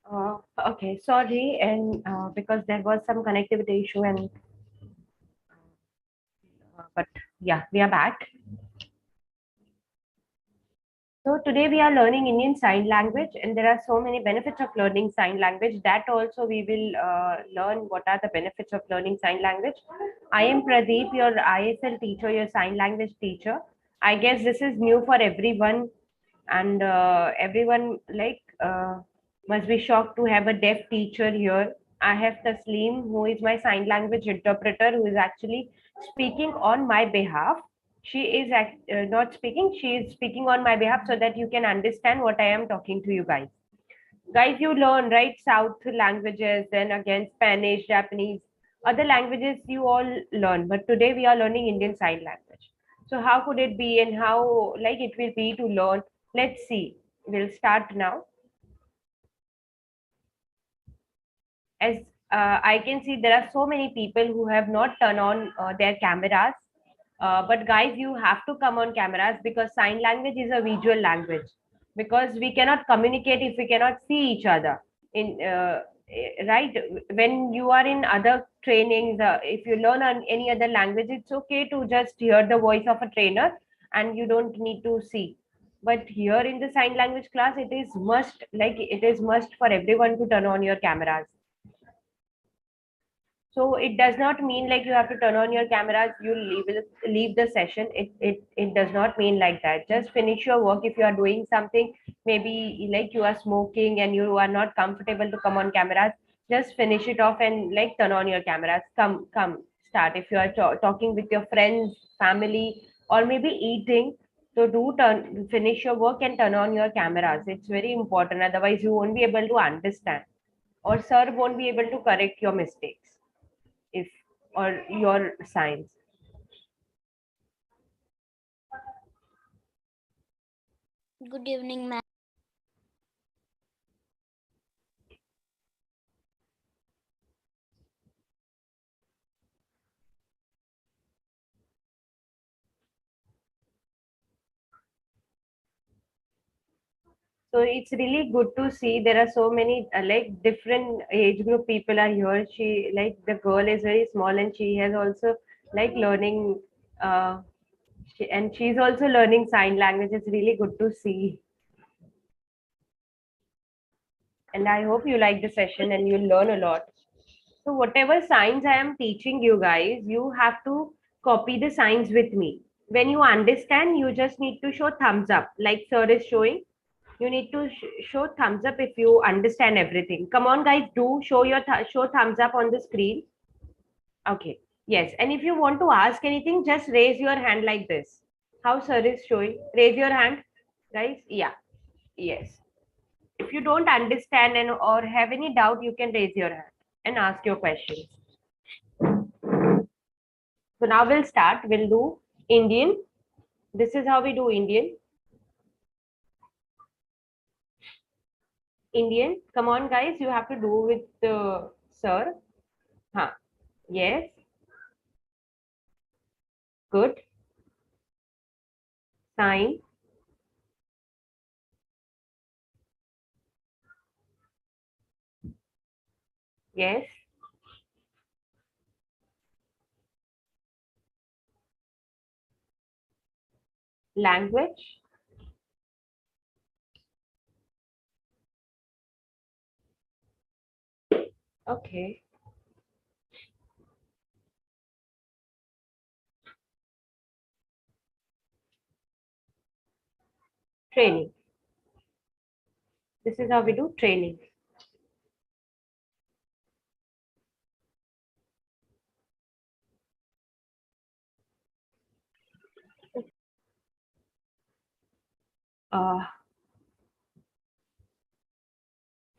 Okay, sorry, and because there was some connectivity issue, and but yeah, we are back. So today we are learning Indian Sign Language, and there are so many benefits of learning sign language. That also we will learn what are the benefits of learning sign language. I am Pradeep, your ISL teacher, your sign language teacher. I guess this is new for everyone, and everyone must be shocked to have a deaf teacher here. I have Tasleem, who is my sign language interpreter, who is actually speaking on my behalf. She is not speaking, she is speaking on my behalf so that you can understand what I am talking to you guys. Guys, you learn, right? South languages, then again, Spanish, Japanese, other languages you all learn. But today we are learning Indian Sign Language. So how could it be and how like it will be to learn? Let's see. We'll start now. As I can see, there are so many people who have not turned on their cameras. But guys, you have to come on cameras because sign language is a visual language. Because we cannot communicate if we cannot see each other. In right, when you are in other trainings, if you learn on any other language, it's okay to just hear the voice of a trainer, and you don't need to see. But here in the sign language class, it is must, like it is must for everyone to turn on your cameras. So it does not mean like you have to turn on your cameras, you leave the session. It does not mean like that. Just finish your work. If you are doing something, maybe like you are smoking and you are not comfortable to come on cameras, just finish it off and like turn on your cameras. Come, start. If you are talking with your friends, family, or maybe eating, so do finish your work and turn on your cameras. It's very important. Otherwise, you won't be able to understand, or sir won't be able to correct your mistakes if or your signs. Good evening, ma'am. So it's really good to see there are so many like different age group people are here. She like the girl is very small and she has also like learning and she's also learning sign language. It's really good to see. And I hope you like the session and you learn a lot. So whatever signs I am teaching you guys, you have to copy the signs with me. When you understand, you just need to show thumbs up, like sir is showing. You need to show thumbs up if you understand everything. Come on, guys, do show your show thumbs up on the screen. Okay. Yes. And if you want to ask anything, just raise your hand like this. How sir is showing? Raise your hand, guys. Yeah. Yes. If you don't understand and or have any doubt, you can raise your hand and ask your questions. So now we'll start. We'll do Indian. This is how we do Indian. Indian. Come on, guys. You have to do with sir. Huh. Yes. Good. Sign. Yes. Language. Okay. Training. This is how we do training. Uh,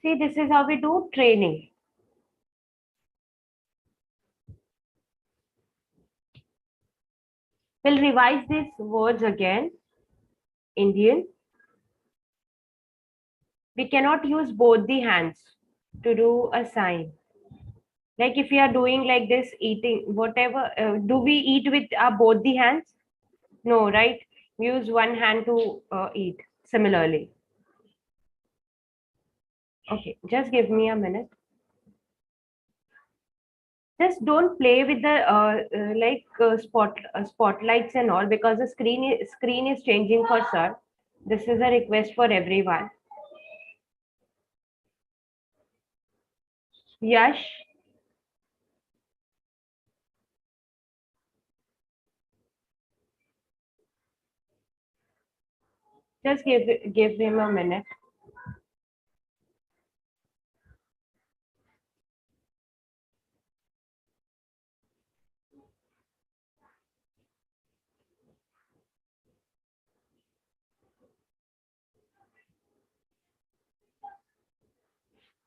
See, this is how we do training. We'll revise these words again. Indian. We cannot use both the hands to do a sign. Like if we are doing like this, eating, whatever, do we eat with both the hands? No, right? We use one hand to eat. Similarly. Okay, just give me a minute. Just don't play with the spotlights and all, because the screen is changing for sir. This is a request for everyone. Yash, just give him a minute.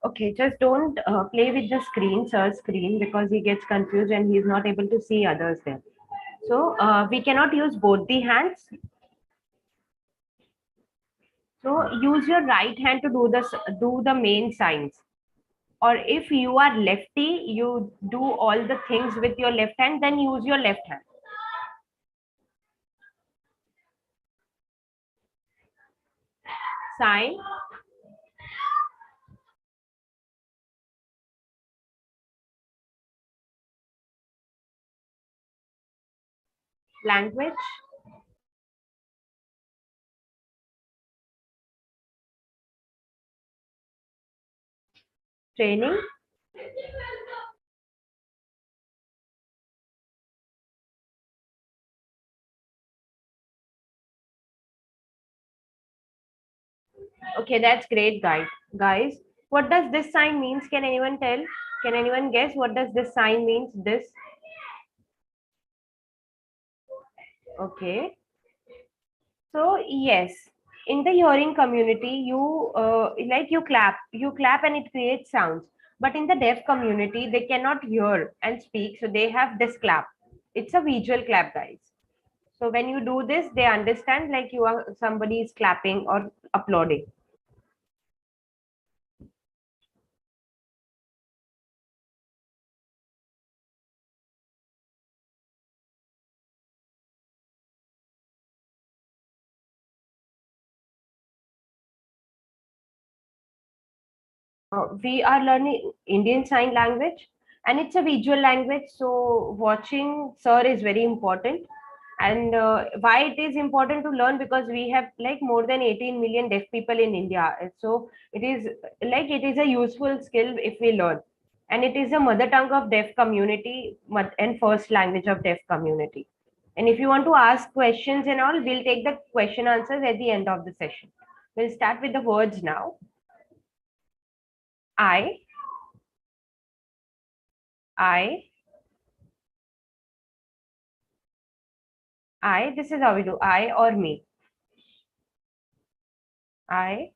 Okay, just don't play with the screen, sir's screen, because he gets confused and he's not able to see others there. So we cannot use both the hands. So use your right hand to do the main signs. Or if you are lefty, you do all the things with your left hand, then use your left hand. Sign, language, training. Okay, that's great, guys. What does this sign means? Can anyone tell? Can anyone guess what does this sign means? This. Okay. So yes, in the hearing community, you clap and it creates sounds. But in the deaf community, they cannot hear and speak, so they have this clap. It's a visual clap, guys. So when you do this, they understand like you are somebody is clapping or applauding. We are learning Indian Sign Language, and it's a visual language. So watching sir is very important. And why it is important to learn, because we have like more than 18 million deaf people in India. And so it is a useful skill if we learn. And it is a mother tongue of deaf community and first language of deaf community. And if you want to ask questions and all, we'll take the question answers at the end of the session. We'll start with the words now. I, I, this is how we do. I or me. I,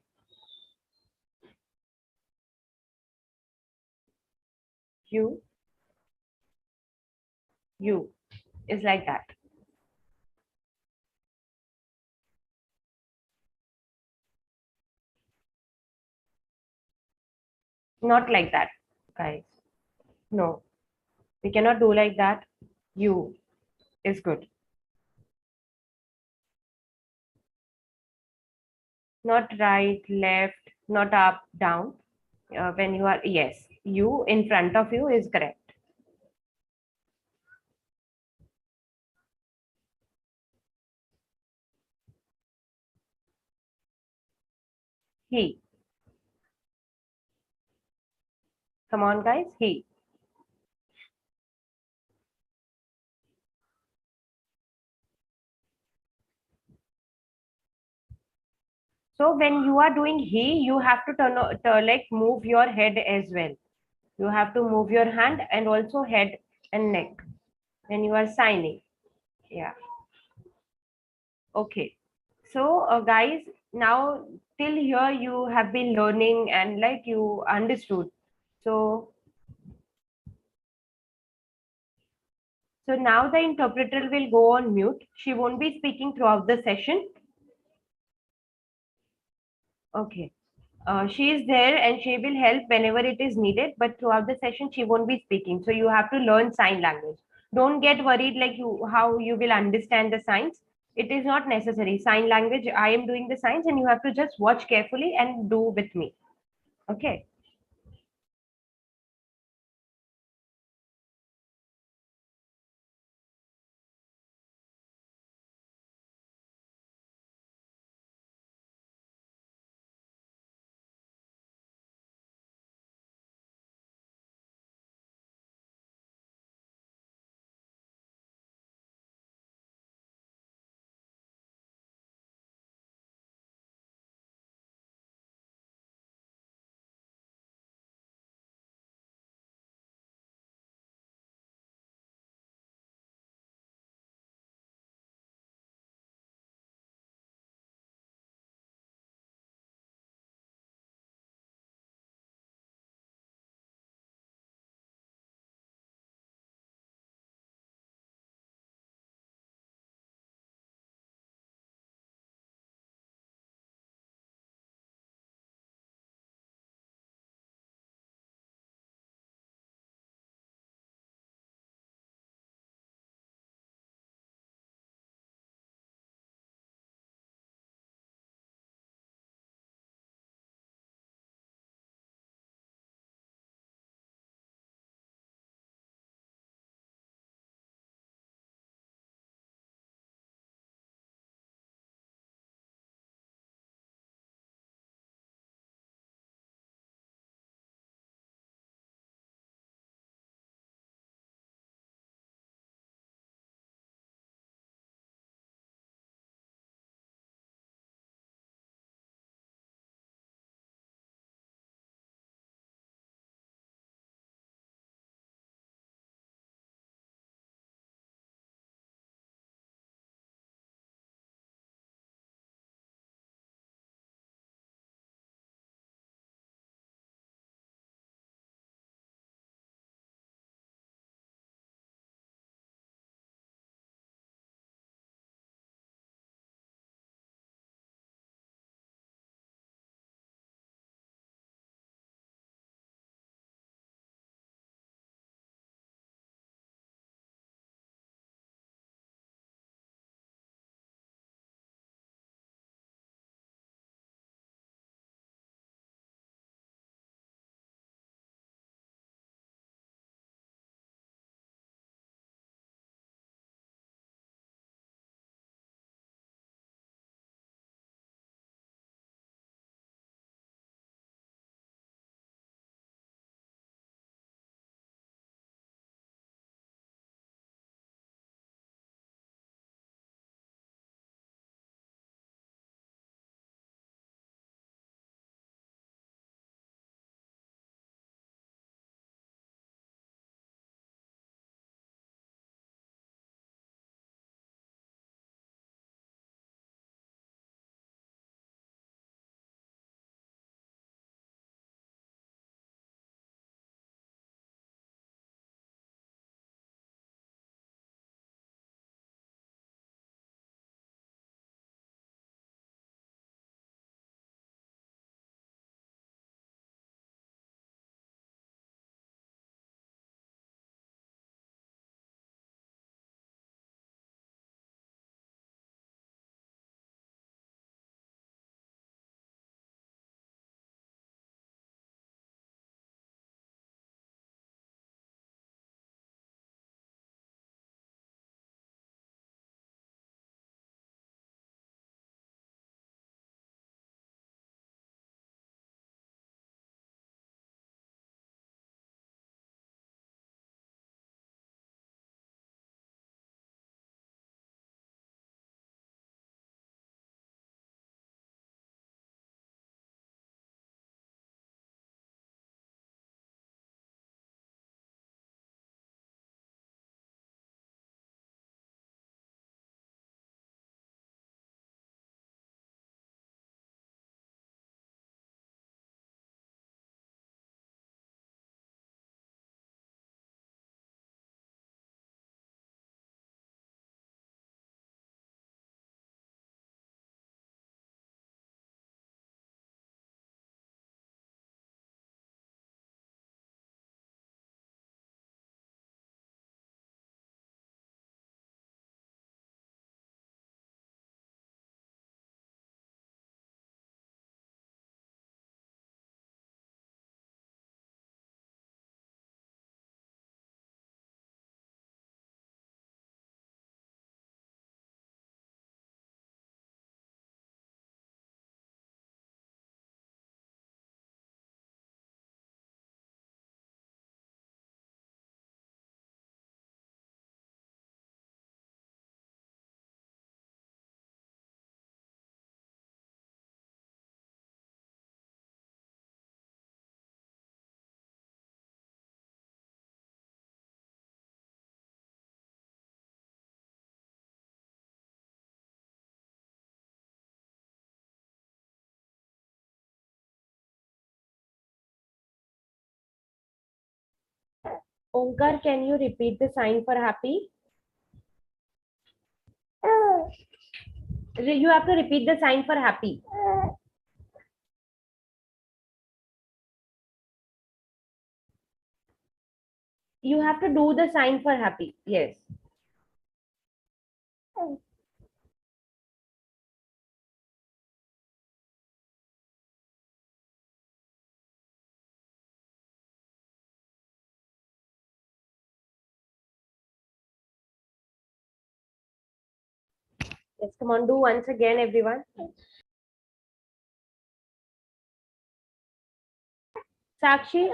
you, you. Is like that. Not like that, guys. No, we cannot do like that. You is good. Not right, left, not up, down. When you are, yes, you in front of you is correct. He. Come on, guys. He. So when you are doing he, you have to like move your head as well. You have to move your hand and also head and neck when you are signing. Yeah. Okay. So, guys, now till here you have been learning and like you understood. So, so now the interpreter will go on mute. She won't be speaking throughout the session. Okay. She is there and she will help whenever it is needed, but throughout the session she won't be speaking. So you have to learn sign language. Don't get worried like you how you will understand the signs. It is not necessary. Sign language, I am doing the signs and you have to just watch carefully and do with me. Okay. Omkar, can you repeat the sign for happy? You have to repeat the sign for happy. You have to do the sign for happy. Yes. Yes, come on, do once again, everyone. Sakshi,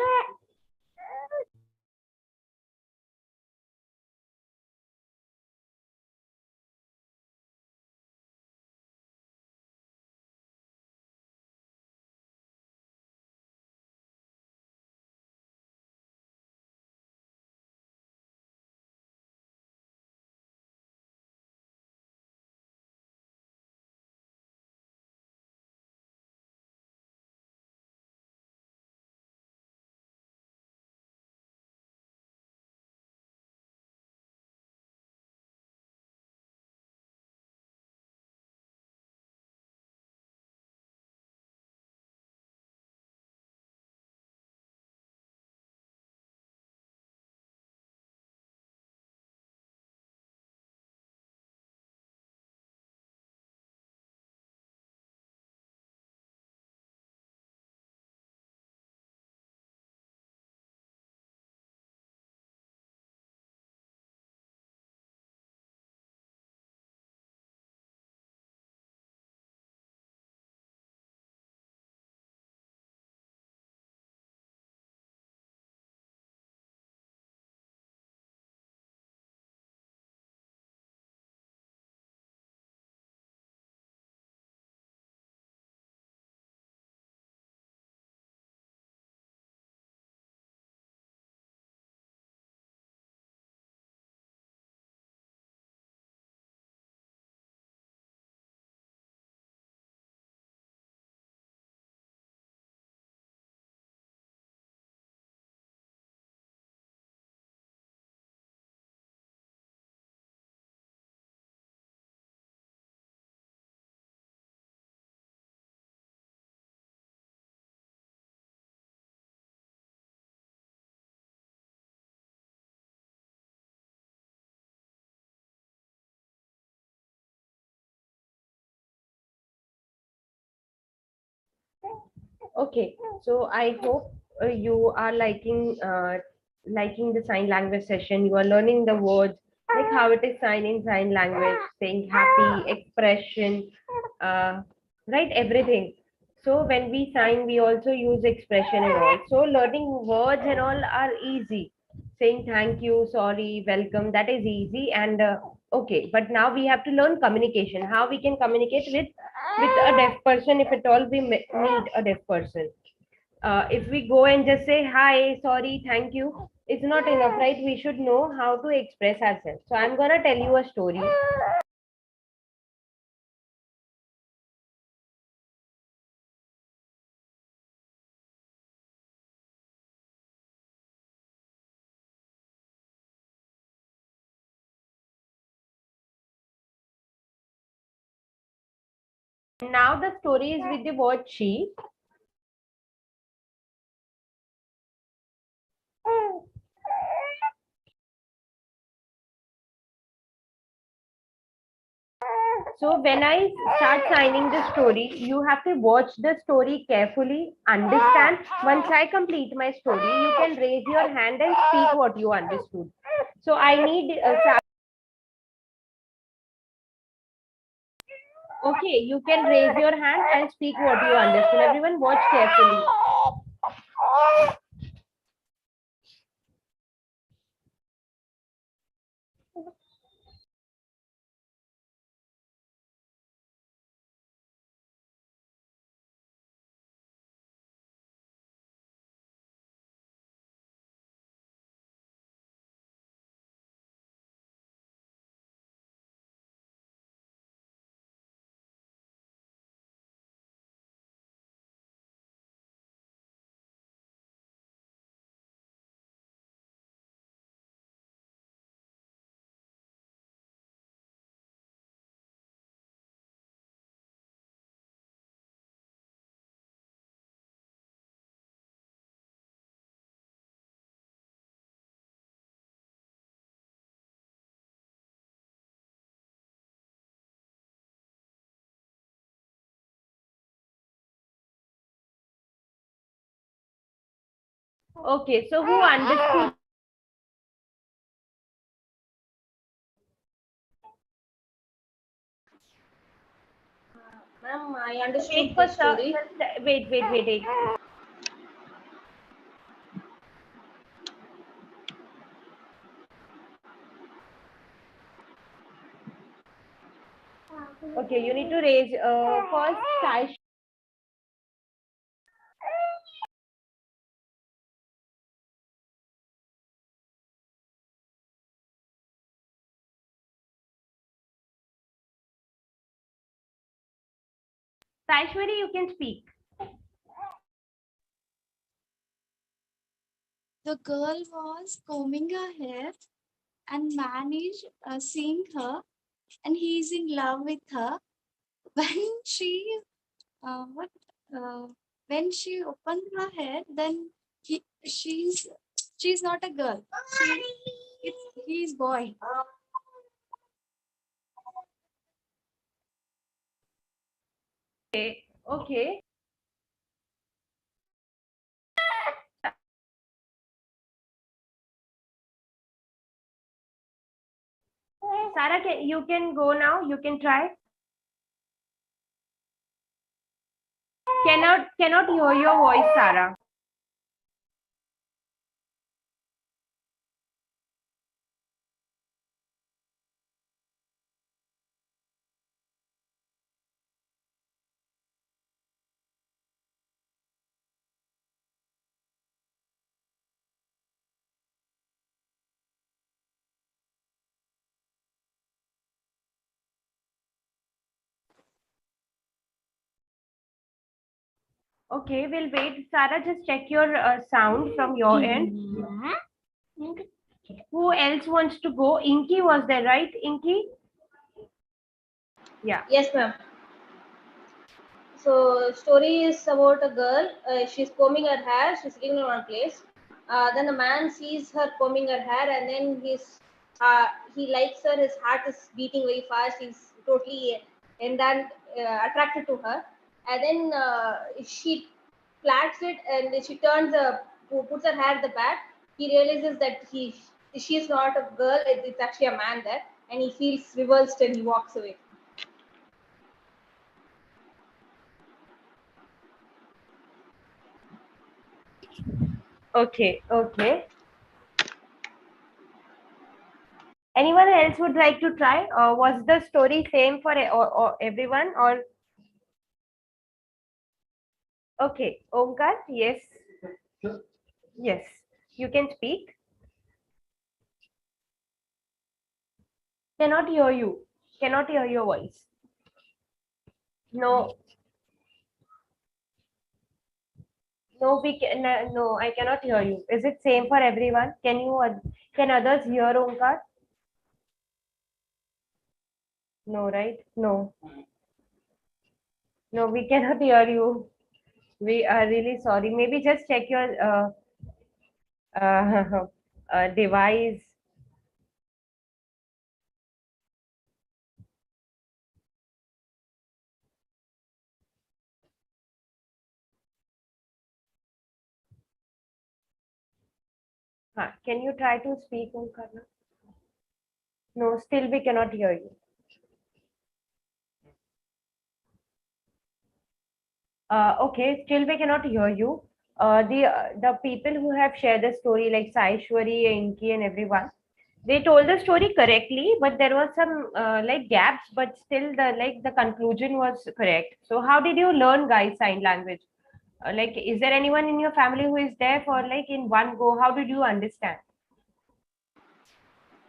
okay. So I hope you are liking the sign language session. You are learning the words, like how it is sign in sign language, saying happy, expression, uh, right? Everything. So when we sign, we also use expression and all. So learning words and all are easy. Saying thank you, sorry, welcome, that is easy. And okay, but now we have to learn communication. How we can communicate with a deaf person if at all we meet a deaf person. If we go and just say hi, sorry, thank you, it's not enough, right? We should know how to express ourselves. So I'm gonna tell you a story. Now the story is with the word she. So when I start signing the story, you have to watch the story carefully, understand. Once I complete my story, you can raise your hand and speak what you understood. So I need okay, you can raise your hand and speak what you understood. Everyone watch carefully. Okay, so who understood? Ma'am, I understood Wait for the story. wait. Okay, you need to raise first Sai. Saishwari, you can speak. The girl was combing her hair and man is seeing her and he is in love with her. When she what when she opened her hair, then he she's not a girl. He's boy. Okay, okay. Sarah, you can go now. You can try. Cannot hear your voice, Sarah. Okay, we'll wait. Sarah, just check your sound from your end. Who else wants to go? Inky was there, right? Inky? Yeah. Yes, ma'am. So, story is about a girl. She's combing her hair. She's sitting in one place. Then a man sees her combing her hair, and then he likes her. His heart is beating very fast. He's totally and then attracted to her. And then she plats it, and she puts her hair at the back. He realizes that she's not a girl. It's actually a man there, and he feels revulsed and he walks away. Okay, okay. Anyone else would like to try? Was the story same for or everyone? Or okay, Omkar, yes, yes, you can speak. Cannot hear you. Cannot hear your voice. No, no, we can. No, I cannot hear you. Is it same for everyone? Can others hear Omkar? No, right? No, no, we cannot hear you. We are really sorry. Maybe just check your device. Can you try to speak, Omkar? No, still we cannot hear you. Okay, still we cannot hear you. The people who have shared the story, like Saishwari, Inky, and everyone, they told the story correctly, but there was some like gaps, but still the conclusion was correct. So how did you learn, guys, sign language? Like, is there anyone in your family who is there for like in one go? How did you understand?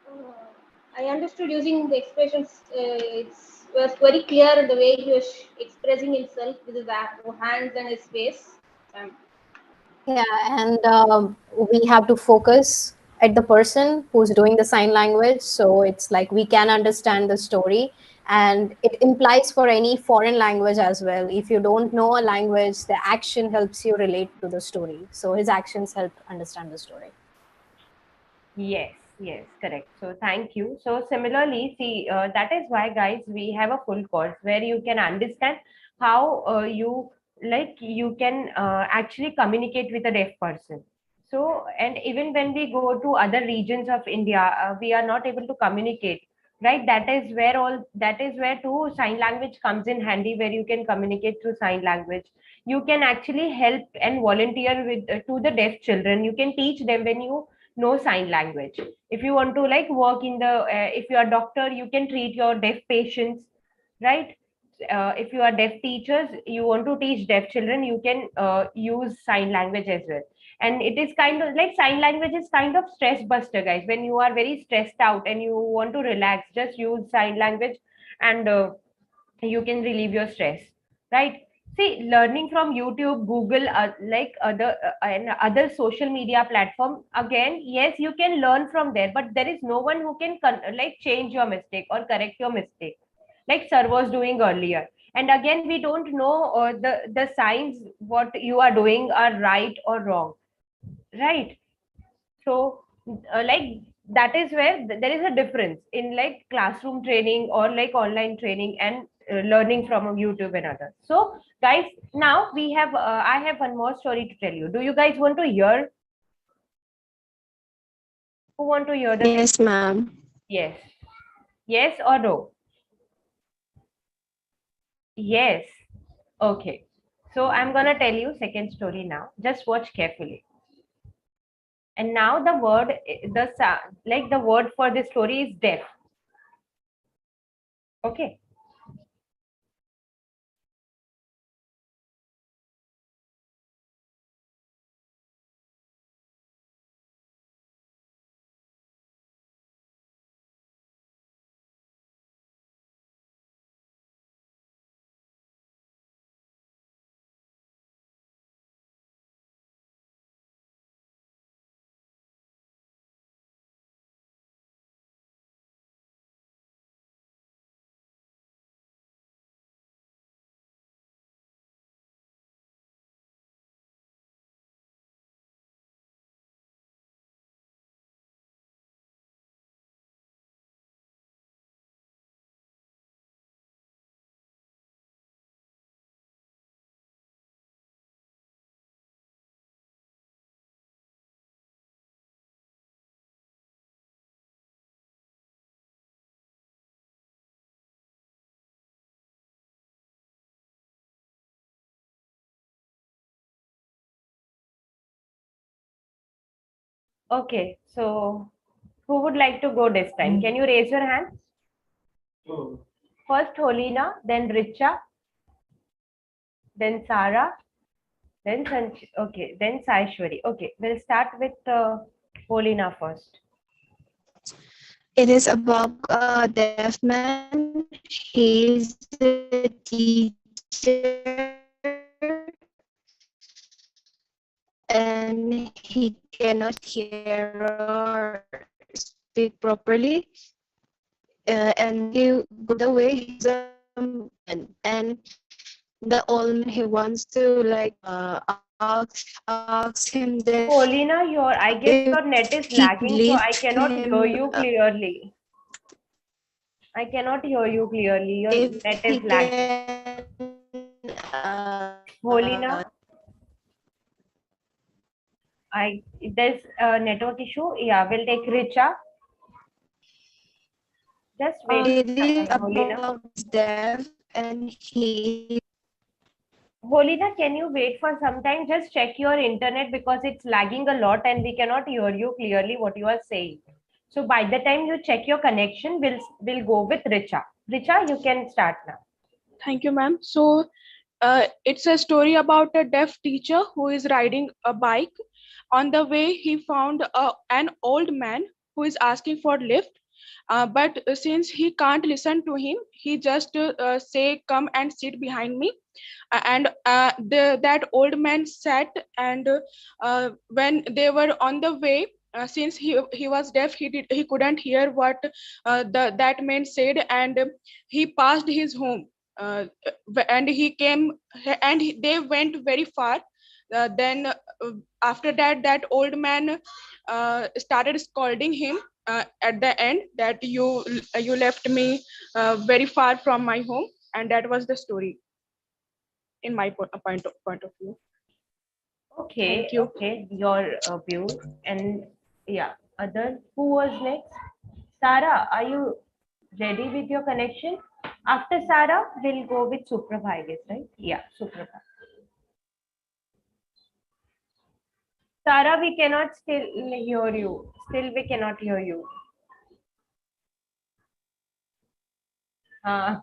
Uh, I understood using the expressions. It was very clear in the way he was expressing himself with his hands and his face. Um, Yeah, and we have to focus at the person who's doing the sign language. So it's like we can understand the story, and it implies for any foreign language as well. If you don't know a language, the action helps you relate to the story. So his actions help understand the story. Yes, yes, correct. So thank you. So similarly, see, that is why, guys, we have a full course where you can understand how you can actually communicate with a deaf person. So, and even when we go to other regions of India, we are not able to communicate, right? That is where too sign language comes in handy, where you can communicate through sign language. You can actually help and volunteer with to the deaf children. You can teach them when you know sign language. If you want to like work in the, if you are a doctor, you can treat your deaf patients, right? If you are deaf teachers, you want to teach deaf children, you can use sign language as well. And it is kind of like sign language is kind of stress buster, guys. When you are very stressed out and you want to relax, just use sign language, and you can relieve your stress, right? See, learning from YouTube, Google, like other and other social media platform, again, yes, you can learn from there, but there is no one who can like change your mistake or correct your mistake like sir was doing earlier. And again, we don't know the signs what you are doing are right or wrong, right? So like that is where there is a difference in like classroom training or like online training and learning from YouTube and others. So guys, now we have I have one more story to tell you. Do you guys want to hear? Who want to hear the Yes, second? ma'am. Yes. Yes or no? Yes. Okay. So I'm gonna tell you second story now. Just watch carefully. And now the word, like the word for this story is deaf. Okay. Okay. So who would like to go this time? Can you raise your hand? First Holina, then Richa, then Sarah, then Sanch. Okay, then Saishwari. Okay, we'll start with Holina first. It is about a deaf man. He's a teacher and he cannot hear or speak properly. And he go the way he's a and the old man he wants to like ask him that Holina, I if guess your net he is lagging, so I lift cannot hear him you clearly. I cannot hear you clearly. Your if net he is lagging. can Holina, there's a network issue. Yeah, we'll take Richa. Just wait it for a is second, Holina. about deaf and he Holina, can you wait for some time? Just check your internet because it's lagging a lot and we cannot hear you clearly what you are saying. So by the time you check your connection, we'll go with Richa. Richa, you can start now. Thank you, ma'am. So it's a story about a deaf teacher who is riding a bike. On the way, he found an old man who is asking for lift. But since he can't listen to him, he just say, "Come and sit behind me." And that old man sat, and when they were on the way, since he was deaf, he couldn't hear what that man said, and he passed his home. And he came, and they went very far. Then after that, that old man started scolding him at the end, that you left me very far from my home. And that was the story in my point of view. Okay, Thank you. okay, your view. And yeah, other, who was next? Sarah, are you ready with your connection? After Sarah, we'll go with Suprabha, I guess, right? Yeah, Suprabha. Sarah, we cannot still hear you. Still, we cannot hear you. Uh,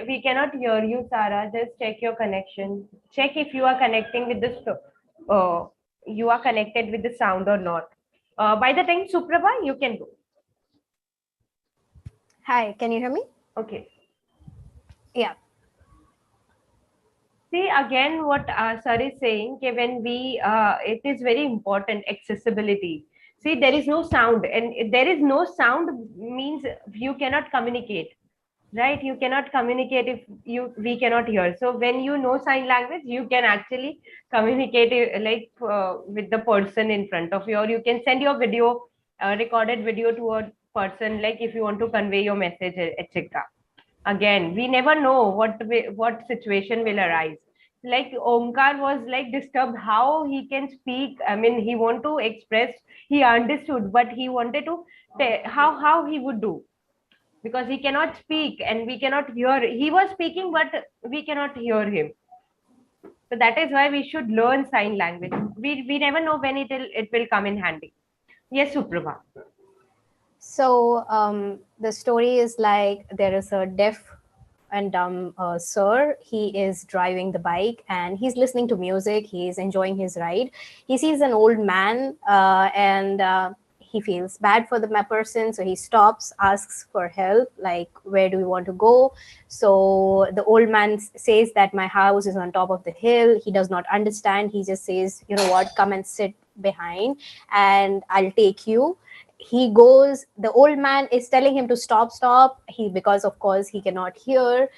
we cannot hear you, Sarah. Just check your connection. Check if you are connecting with the you are connected with the sound or not. By the time Suprabha, you can go. Hi, can you hear me? Okay. Yeah. See again what sir is saying. Okay, when we it is very important accessibility. See, there is no sound, and if there is no sound means you cannot communicate, right? You cannot communicate if we cannot hear. So when you know sign language, you can actually communicate like with the person in front of you, or you can send your video, recorded video to a person, like if you want to convey your message, etc. Again, we never know what situation will arise. Like Omkar was like disturbed how he can speak. I mean, he want to express, he understood, but he wanted to how he would do, because he cannot speak and we cannot hear. He was speaking, but we cannot hear him. So that is why we should learn sign language. We never know when it will come in handy. Yes, Suprabha. So the story is like there is a deaf and dumb sir. He is driving the bike and he's listening to music. He's enjoying his ride. He sees an old man and he feels bad for the person. So he stops, asks for help, like, where do you want to go? So the old man says that my house is on top of the hill. He does not understand. He just says, you know what, come and sit behind and I'll take you. He goes, the old man is telling him to stop. He, because of course he cannot hear,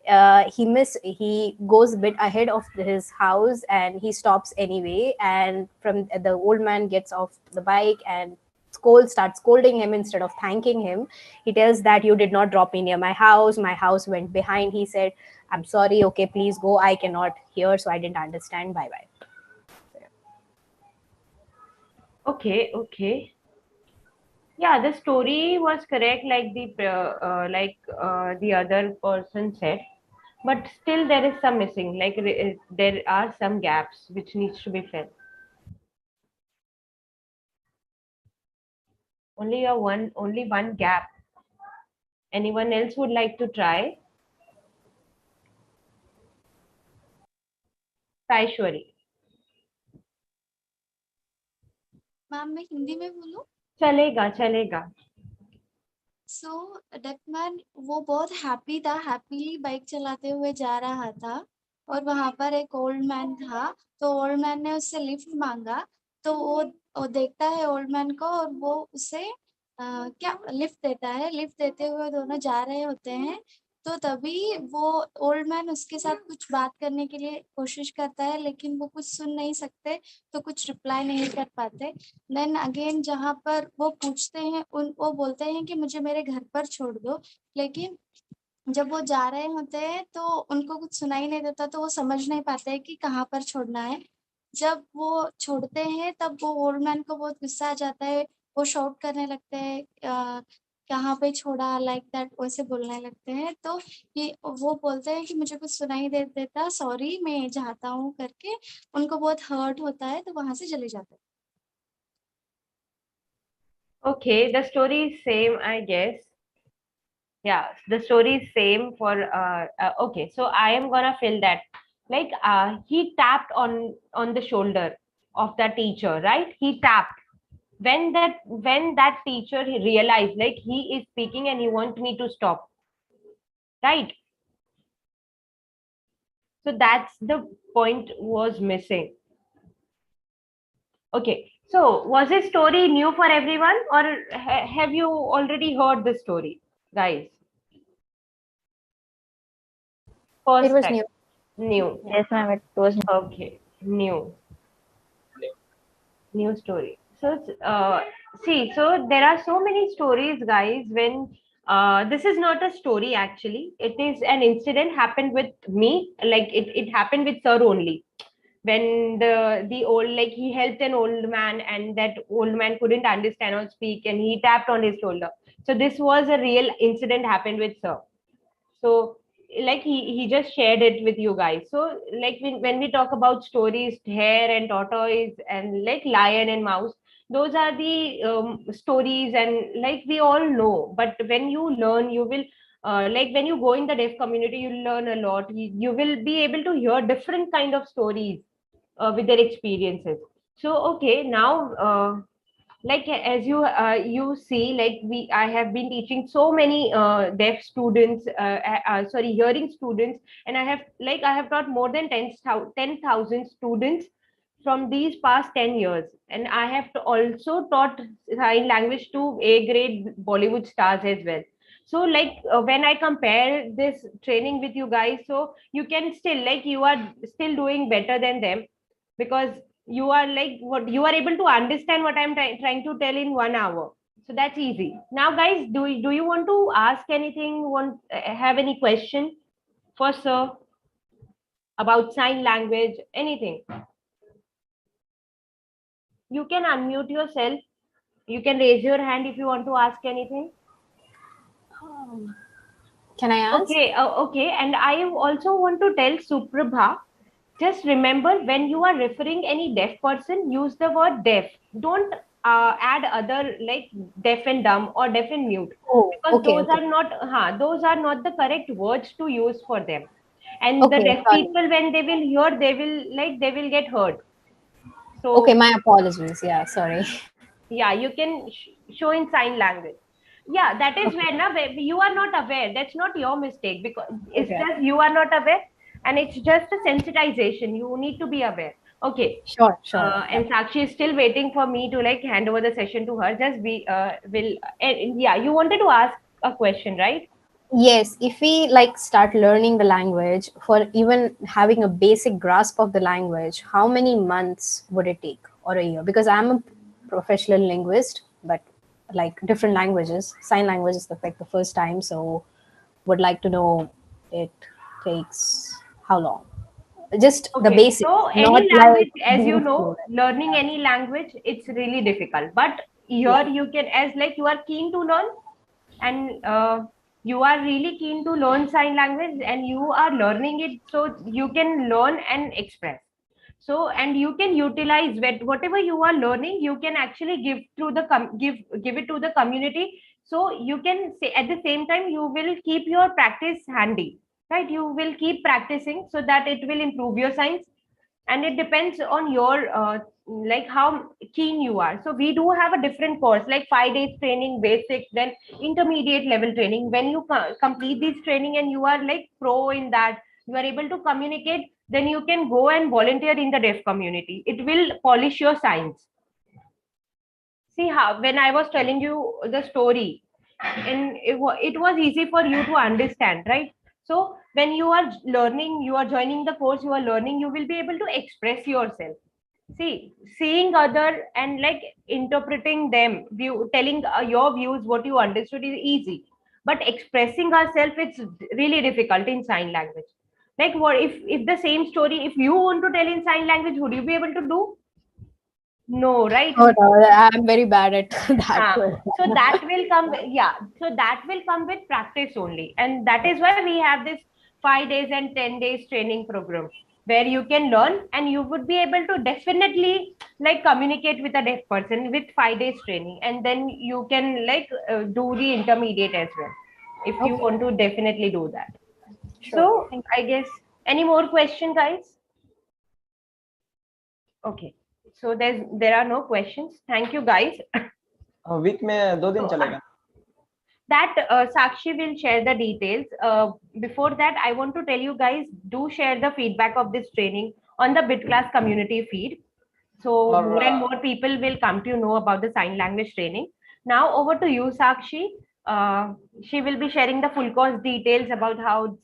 he goes a bit ahead of his house and he stops anyway, and from the old man gets off the bike and starts scolding him instead of thanking him. He tells that you did not drop me near my house went behind. He said, I'm sorry, okay, please go, I cannot hear, so I didn't understand, bye bye. Okay, okay. Yeah, the story was correct, like the other person said, but still there is some missing. Like there are some gaps which needs to be filled. Only one gap. Anyone else would like to try? Saishwari. Ma'am मैं हिंदी में बोलूं? चलेगा चलेगा. सो डेफमैन वो बहुत happy था, happily bike चलाते हुए जा रहा था और वहां पर एक ओल्ड मैन था। तो ओल्ड मैन ने उससे लिफ्ट मांगा, तो वो देखता है ओल्ड मैन को और वो उसे क्या लिफ्ट देता है। लिफ्ट देते हुए दोनों जा रहे होते हैं, तो तभी वो ओल्ड मैन उसके साथ कुछ बात करने के लिए कोशिश करता है, लेकिन वो कुछ सुन नहीं सकते, तो कुछ रिप्लाई नहीं कर पाते। देन अगेन जहाँ पर वो पूछते हैं, वो बोलते हैं कि मुझे मेरे घर पर छोड़ दो, लेकिन जब वो जा रहे होते हैं तो उनको कुछ सुनाई नहीं देता, तो वो समझ नहीं पाते हैं कि कहाँ पर छोड़ना है। जब वो छोड़ते हैं तब वो ओल्ड मैन को बहुत गुस्सा आ जाता है, वो शाउट करने लगते हैं, कहाँ पे छोड़ा, लाइक दैट वैसे बोलने लगते हैं। तो ये वो बोलते हैं कि मुझे कुछ सुनाई दे देता, सॉरी मैं जाता हूँ करके। उनको बहुत हर्ट होता है, तो वहां से चले जाते हैं। Okay, the story is same, I guess. Yeah, the story is same for okay, so I am gonna fill that. Like he tapped on the shoulder of the teacher, right? He tapped. When that teacher he realized like he is speaking and he want me to stop, right? So that's the point was missing. Okay, so was this story new for everyone, or have you already heard the story, guys? It First was time. new. New. Yes, ma'am, it was Okay, new story. So see, so there are so many stories, guys, when This is not a story actually. It is an incident happened with me. Like it happened with sir only. When the old, like, he helped an old man, and that old man couldn't understand or speak, and he tapped on his shoulder. So this was a real incident happened with sir. So like he just shared it with you guys. So like when we talk about stories, hare and tortoise and like lion and mouse, those are the stories, and like we all know. But when you learn, you will like when you go in the deaf community, you learn a lot. You will be able to hear different kind of stories with their experiences. So okay, now like as you see, like we I have been teaching so many deaf students, sorry, hearing students, and I have taught more than 10,000 students from these past 10 years, and I have also taught sign language to A grade Bollywood stars as well. So like when I compare this training with you guys, so you can still, like, you are still doing better than them, because you are like what you are able to understand what I'm trying to tell in 1 hour. So that's easy. Now guys, do you want to ask anything, want have any question for sir about sign language, anything? You can unmute yourself, you can raise your hand if you want to ask anything. Can I ask? Okay, okay. And I also want to tell Suprabha, just remember, when you are referring any deaf person, use the word deaf. Don't add other like deaf and dumb or deaf and mute, Oh, because okay, okay. those are not the correct words to use for them. And the Okay, deaf sorry. people, when they will hear, they will get hurt. Okay, So my apologies. Yeah, sorry. yeah, you can show in sign language. Yeah, that is Okay, where now you are not aware, that's not your mistake, because it's okay. just you are not aware, and it's just a sensitization, you need to be aware. Okay. Sure, sure. Yeah. And Sakshi is still waiting for me to like hand over the session to her. Just be will yeah, you wanted to ask a question, right? Yes, if we like start learning the language, for even having a basic grasp of the language, how many months would it take or a year? Because I'm a professional linguist, but like different languages, sign language is the first time, so would like to know it takes how long? Just the Okay, basics, so not any like language, as you being know, fluent. learning any language, it's really difficult. But Yeah. here you can, as like you are keen to learn, and you are really keen to learn sign language, and you are learning it, so you can learn and express. So, and you can utilize whatever you are learning, you can actually give through the give it to the community. So you can say, at the same time, you will keep your practice handy, right? You will keep practicing so that it will improve your science. And it depends on your like how keen you are. So we do have a different course, like 5 days training basic, then intermediate level training. When you complete this training and you are like pro in that, you are able to communicate, then you can go and volunteer in the deaf community. It will polish your science. See how when I was telling you the story, and it was easy for you to understand, right? So when you are learning, you are joining the course, you are learning, you will be able to express yourself. See, seeing other and like interpreting them, telling your views, what you understood is easy, but expressing ourselves, it's really difficult in sign language. Like what if the same story, if you want to tell in sign language, would you be able to do? No, right? Oh no, I'm very bad at that. So that will come, yeah. So that will come with practice only, and that is why we have this 5 days and 10 days training program, where you can learn, and you would be able to definitely like communicate with a deaf person with 5 days training, and then you can like do the intermediate as well, if you Okay, want to definitely do that. sure. So Thank I guess any more question, guys? Okay. So there are no questions. Thank you, guys. Week में 2 दिन So चलेगा. that Sakshi will share the details. Before that, I want to tell you guys, do share the feedback of this training on the BitClass community feed. So और more and more people will come to know about the sign language training. Now over to you, Sakshi. She will be sharing the full course details about how the